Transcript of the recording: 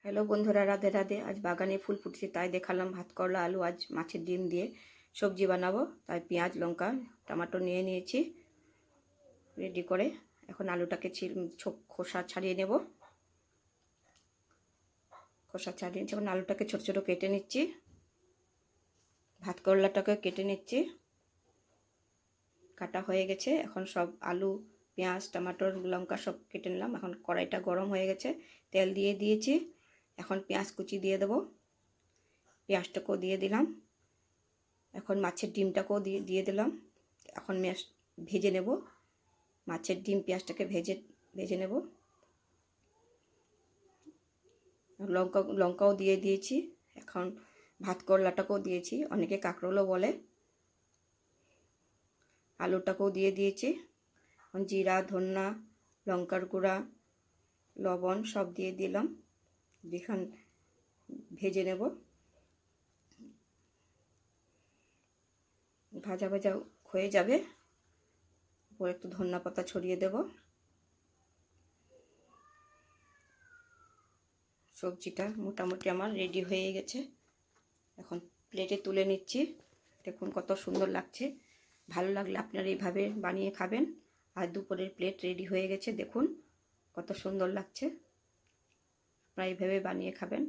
Hello বন্ধুরা, রাধে রাধে। আজ বাগানে ফুল ফুটেছে তাই দেখালাম। ভাত করলা, আলু, আজ মাছের ডিম দিয়ে সবজি বানাবো, তাই পেঁয়াজ, লঙ্কা, টমেটো নিয়ে নিয়েছি রেডি করে। এখন আলুটাকে খোসা ছাড়িয়ে নেব। খোসা ছাড়িয়ে নিচ্ছি। এখন আলুটাকে ছোট ছোট কেটে নিচ্ছি। ভাত করলাটাকে কেটে নিচ্ছি। কাটা হয়ে গেছে। এখন সব আলু, পেঁয়াজ, টমেটো, লঙ্কা সব কেটে নিলাম। এখন কড়াইটা গরম হয়ে গেছে, তেল দিয়ে দিয়েছি। এখন পেঁয়াজ কুচি দিয়ে দেবো। পেঁয়াজটাকেও দিয়ে দিলাম। এখন মাছের ডিমটাকেও দিয়ে দিলাম। এখন ভেজে নেব। মাছের ডিম পেঁয়াজটাকে ভেজে নেব। লঙ্কাও দিয়ে দিয়েছি। এখন ভাত করলাটাকেও দিয়েছি, অনেকে কাঁকরোলও বলে। আলুটাকেও দিয়ে দিয়েছি। এখন জিরা, ধনিয়া, লঙ্কার গুঁড়া, লবণ সব দিয়ে দিলাম। এখন ভেজে নেব। ভাজা ভাজা হয়ে যাবে, উপরে একটু ধনিয়া পাতা ছড়িয়ে দেব। সবজিটা মোটামুটি আমার রেডি হয়ে গেছে। এখন প্লেটে তুলে নিচ্ছি। দেখুন কত সুন্দর লাগছে। ভালো লাগলে আপনারা এইভাবে বানিয়ে খাবেন। আর দুপুরের প্লেট রেডি হয়ে গেছে। দেখুন কত সুন্দর লাগছে। আপনারা এইভাবে বানিয়ে খাবেন।